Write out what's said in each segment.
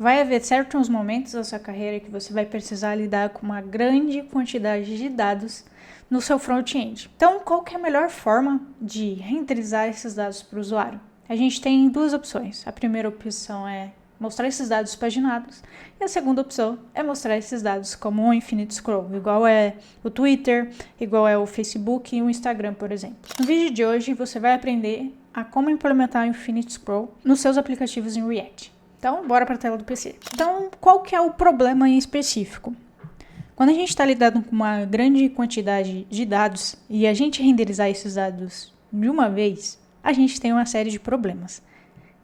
Vai haver certos momentos da sua carreira que você vai precisar lidar com uma grande quantidade de dados no seu front-end. Então, qual que é a melhor forma de renderizar esses dados para o usuário? A gente tem duas opções. A primeira opção é mostrar esses dados paginados e a segunda opção é mostrar esses dados como um infinite scroll, igual é o Twitter, igual é o Facebook e o Instagram, por exemplo. No vídeo de hoje, você vai aprender a como implementar o infinite scroll nos seus aplicativos em React. Então, bora para a tela do PC. Então, qual que é o problema em específico? Quando a gente está lidando com uma grande quantidade de dados e a gente renderizar esses dados de uma vez, a gente tem uma série de problemas.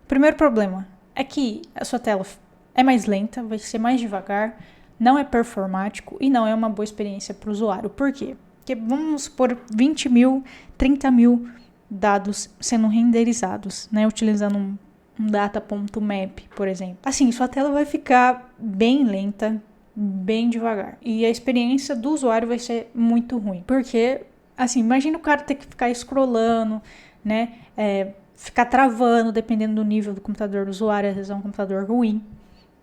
O primeiro problema é que a sua tela é mais lenta, vai ser mais devagar, não é performático e não é uma boa experiência para o usuário. Por quê? Porque vamos supor 20 mil, 30 mil dados sendo renderizados, né, utilizando um data.map, por exemplo. Assim, sua tela vai ficar bem lenta, bem devagar. E a experiência do usuário vai ser muito ruim. Porque, assim, imagina o cara ter que ficar scrollando, né? Ficar travando, dependendo do nível do computador do usuário, às vezes é um computador ruim.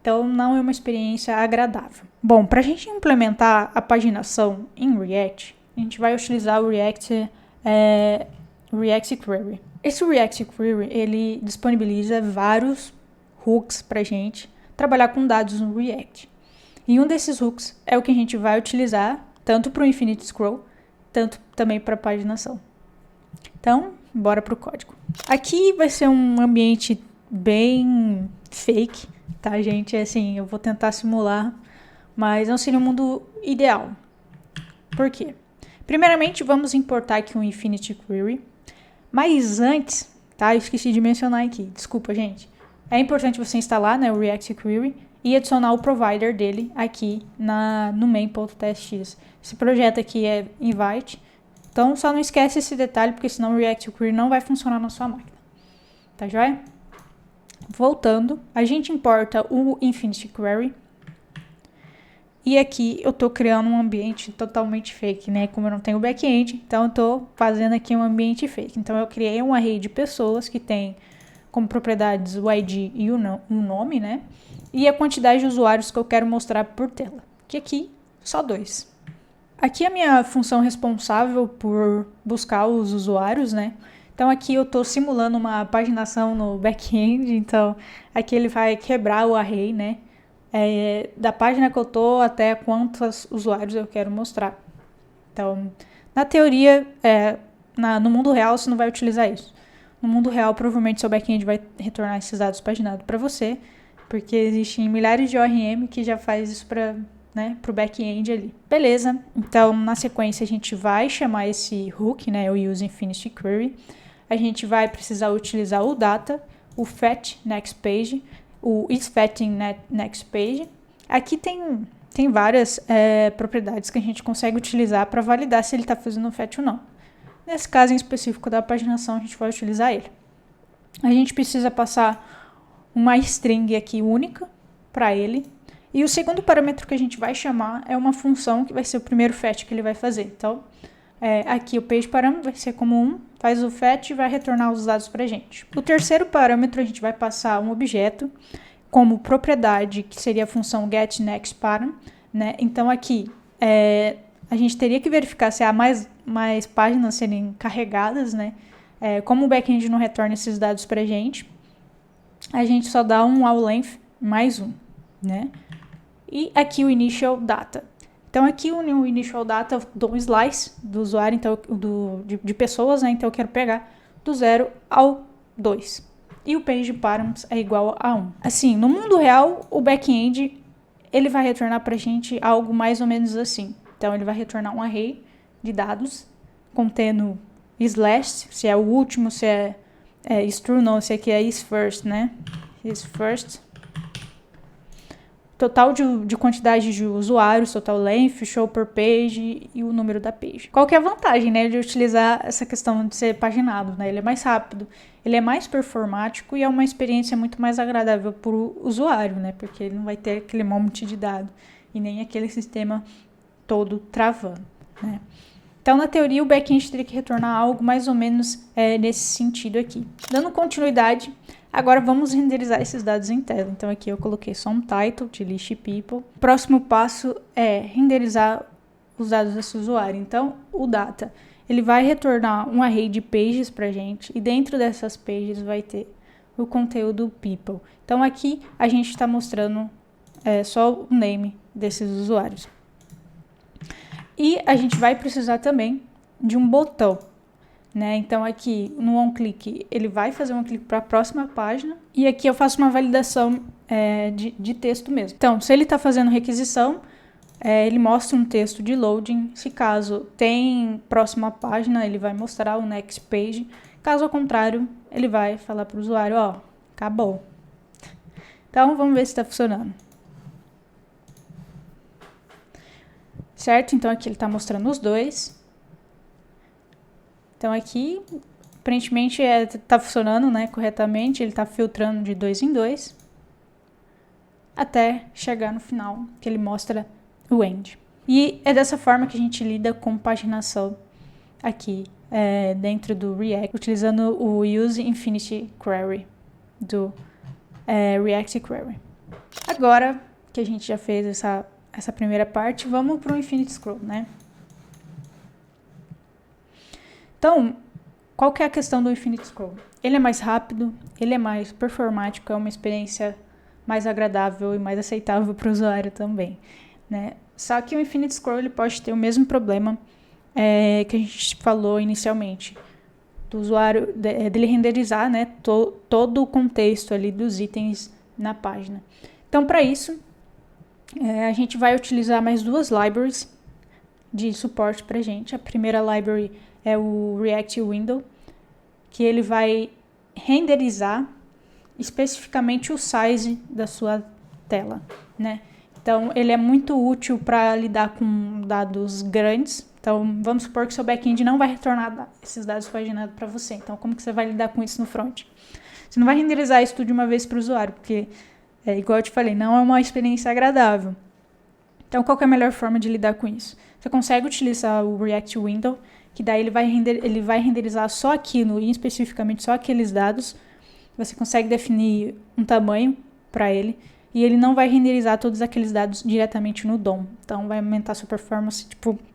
Então, não é uma experiência agradável. Bom, para a gente implementar a paginação em React, a gente vai utilizar o React Query. Esse React Query, ele disponibiliza vários hooks para a gente trabalhar com dados no React. E um desses hooks é o que a gente vai utilizar tanto para o Infinite Scroll, tanto também para a paginação. Então, bora para o código. Aqui vai ser um ambiente bem fake, tá, gente? Assim, eu vou tentar simular, mas não seria um mundo ideal. Por quê? Primeiramente, vamos importar aqui um Infinite Query. Mas antes, tá? Eu esqueci de mencionar aqui. Desculpa, gente. É importante você instalar, né, o React Query e adicionar o provider dele aqui no main.txt. Esse projeto aqui é invite. Então, só não esquece esse detalhe, porque senão o React Query não vai funcionar na sua máquina. Tá joia? Voltando, a gente importa o Infinite Query. E aqui eu tô criando um ambiente totalmente fake, né? Como eu não tenho back-end, então eu tô fazendo aqui um ambiente fake. Então eu criei um array de pessoas que tem como propriedades o ID e o nome, né? E a quantidade de usuários que eu quero mostrar por tela. Que aqui, só 2. Aqui é a minha função responsável por buscar os usuários, né? Então aqui eu tô simulando uma paginação no back-end, então aqui ele vai quebrar o array, né? Da página que eu tô até quantos usuários eu quero mostrar. Então, na teoria, no mundo real você não vai utilizar isso. No mundo real, provavelmente seu back-end vai retornar esses dados paginados para você, porque existem milhares de ORM que já faz isso para o back-end ali. Beleza, então na sequência a gente vai chamar esse hook, né, o useInfinityQuery. A gente vai precisar utilizar o data, o fetchNextPage, o isFetchingNextPage. Aqui tem várias propriedades que a gente consegue utilizar para validar se ele está fazendo fetch ou não. Nesse caso em específico da paginação, a gente vai utilizar ele. A gente precisa passar uma string aqui única para ele. E o segundo parâmetro que a gente vai chamar é uma função que vai ser o primeiro fetch que ele vai fazer. Então, aqui o pageParam vai ser como 1, faz o fetch e vai retornar os dados para a gente. O terceiro parâmetro a gente vai passar um objeto como propriedade, que seria a função getNextParam, né? Então aqui a gente teria que verificar se há mais páginas serem carregadas, né? Como o back-end não retorna esses dados para a gente só dá um allLength mais 1, né? E aqui o initial data. Então aqui o initial data eu dou um slice do usuário, então de pessoas, né? Então eu quero pegar do 0 ao 2. E o pageParams é igual a 1. Assim, no mundo real, o back-end ele vai retornar para a gente algo mais ou menos assim. Então ele vai retornar um array de dados contendo slash, se é o último, se é true, não, se aqui é isFirst, né? IsFirst. Total de quantidade de usuários, total length, show per page e o número da page. Qual que é a vantagem, né, de utilizar essa questão de ser paginado, né? Ele é mais rápido, ele é mais performático e é uma experiência muito mais agradável para o usuário, né? Porque ele não vai ter aquele monte de dado e nem aquele sistema todo travando, né? Então, na teoria, o back-end teria que retornar algo mais ou menos nesse sentido aqui. Dando continuidade, agora vamos renderizar esses dados em tela. Então, aqui eu coloquei só um title de list people. Próximo passo é renderizar os dados desse usuário. Então, o data, ele vai retornar um array de pages para a gente, e dentro dessas pages vai ter o conteúdo people. Então, aqui a gente está mostrando só o name desses usuários. E a gente vai precisar também de um botão, né? Então, aqui no onClick, ele vai fazer um clique para a próxima página. E aqui eu faço uma validação de texto mesmo. Então, se ele está fazendo requisição, ele mostra um texto de loading. Se caso tem próxima página, ele vai mostrar o next page. Caso ao contrário, ele vai falar para o usuário, ó, acabou. Então, vamos ver se está funcionando. Certo? Então, aqui ele está mostrando os dois. Então, aqui, aparentemente, está funcionando, né, corretamente. Ele está filtrando de 2 em 2. Até chegar no final, que ele mostra o end. E é dessa forma que a gente lida com paginação aqui dentro do React, utilizando o Use Infinity Query do React Query. Agora que a gente já fez essa primeira parte, vamos para o Infinite Scroll, né? Então, qual que é a questão do Infinite Scroll? Ele é mais rápido, ele é mais performático, é uma experiência mais agradável e mais aceitável para o usuário também, né? Só que o Infinite Scroll ele pode ter o mesmo problema que a gente falou inicialmente, do usuário, dele renderizar, né, todo o contexto ali dos itens na página. Então, para isso, a gente vai utilizar mais duas libraries de suporte para a gente. A primeira library é o React Window, que ele vai renderizar especificamente o size da sua tela, né? Então, ele é muito útil para lidar com dados grandes. Então, vamos supor que seu back-end não vai retornar esses dados paginados para você. Então, como que você vai lidar com isso no front? Você não vai renderizar isso tudo de uma vez para o usuário, porque, igual eu te falei, não é uma experiência agradável. Então, qual que é a melhor forma de lidar com isso? Você consegue utilizar o React Window, que daí ele vai renderizar só aquilo, e especificamente só aqueles dados. Você consegue definir um tamanho para ele, e ele não vai renderizar todos aqueles dados diretamente no DOM. Então, vai aumentar sua performance,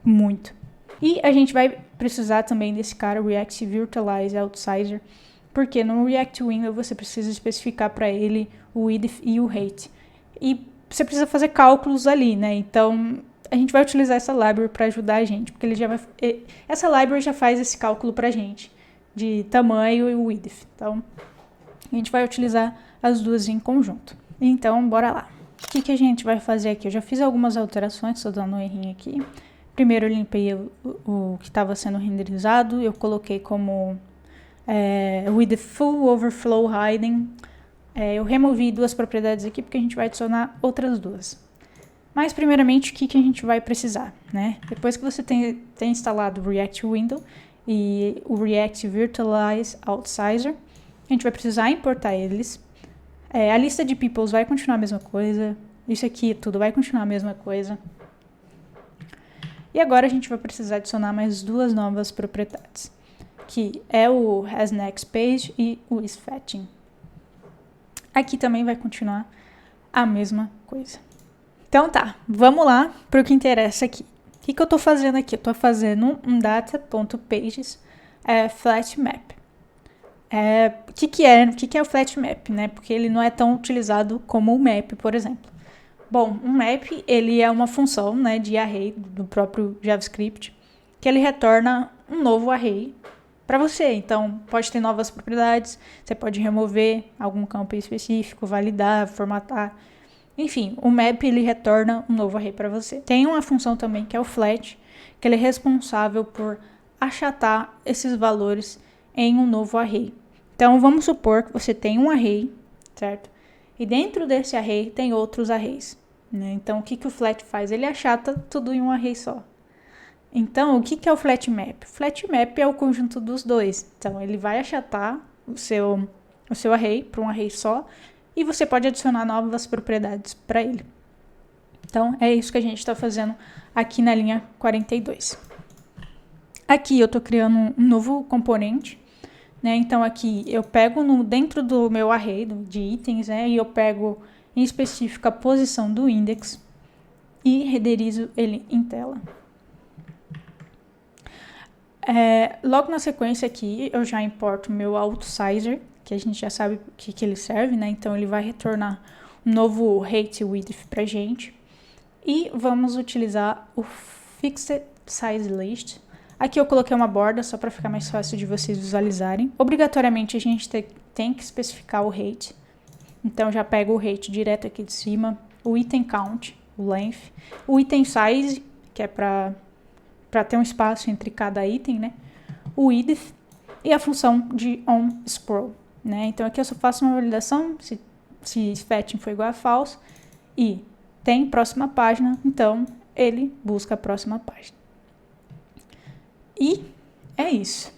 muito. E a gente vai precisar também desse cara, React Virtualize Outsizer, porque no React Window você precisa especificar para ele o width e o height. E você precisa fazer cálculos ali, né? Então, a gente vai utilizar essa library para ajudar a gente, porque essa library já faz esse cálculo para a gente, de tamanho e width. Então, a gente vai utilizar as duas em conjunto. Então, bora lá. O que a gente vai fazer aqui? Eu já fiz algumas alterações, estou dando um errinho aqui. Primeiro, eu limpei o que estava sendo renderizado. Eu coloquei como with the full overflow hiding. Eu removi duas propriedades aqui, porque a gente vai adicionar outras duas. Mas, primeiramente, o que a gente vai precisar, né? Depois que você tem instalado o React Window e o React Virtualize Outsizer, a gente vai precisar importar eles. A lista de peoples vai continuar a mesma coisa. Isso aqui tudo vai continuar a mesma coisa. E agora a gente vai precisar adicionar mais duas novas propriedades, que é o hasNextPage e o isFetching. Aqui também vai continuar a mesma coisa. Então tá, vamos lá para o que interessa aqui. O que eu estou fazendo aqui? Eu estou fazendo um data.pages flat map. O que é o flat map, né? Porque ele não é tão utilizado como o map, por exemplo. Bom, um map, ele é uma função, né, de array do próprio JavaScript, que ele retorna um novo array para você. Então, pode ter novas propriedades, você pode remover algum campo específico, validar, formatar. Enfim, o map, ele retorna um novo array para você. Tem uma função também, que é o flat, que ele é responsável por achatar esses valores em um novo array. Então, vamos supor que você tem um array, certo? E dentro desse array tem outros arrays, né? Então, o que o flat faz? Ele achata tudo em um array só. Então, o que é o flat map? O flat map é o conjunto dos dois. Então, ele vai achatar o seu array para um array só, e você pode adicionar novas propriedades para ele. Então, é isso que a gente está fazendo aqui na linha 42. Aqui eu estou criando um novo componente, né? Então aqui eu pego dentro do meu array de itens, né? E eu pego em específico a posição do index e renderizo ele em tela. Logo na sequência aqui eu já importo o meu auto-sizer, que a gente já sabe o que ele serve, né? Então ele vai retornar um novo height width pra gente. E vamos utilizar o fixed size list. Aqui eu coloquei uma borda só para ficar mais fácil de vocês visualizarem. Obrigatoriamente a gente tem que especificar o height. Então já pego o height direto aqui de cima, o item count, o length, o item size, que é para ter um espaço entre cada item, né? O width e a função de onScroll, né? Então aqui eu só faço uma validação se fetching foi igual a false e tem próxima página, então ele busca a próxima página. E é isso.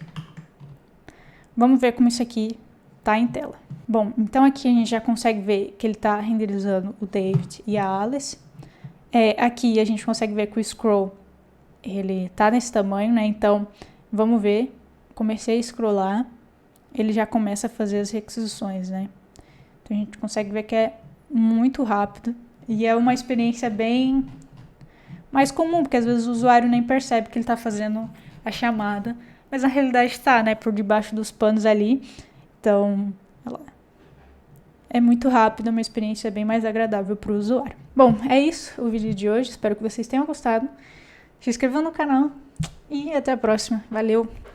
Vamos ver como isso aqui tá em tela. Bom, então aqui a gente já consegue ver que ele tá renderizando o David e a Alice. Aqui a gente consegue ver que o scroll ele tá nesse tamanho, né? Então vamos ver. Comecei a scrollar, ele já começa a fazer as requisições, né? Então a gente consegue ver que é muito rápido e é uma experiência bem mais comum, porque às vezes o usuário nem percebe que ele está fazendo a chamada, mas na realidade está, né, por debaixo dos panos ali. Então, é muito rápido, uma experiência bem mais agradável para o usuário. Bom, é isso o vídeo de hoje, espero que vocês tenham gostado. Se inscrevam no canal e até a próxima. Valeu!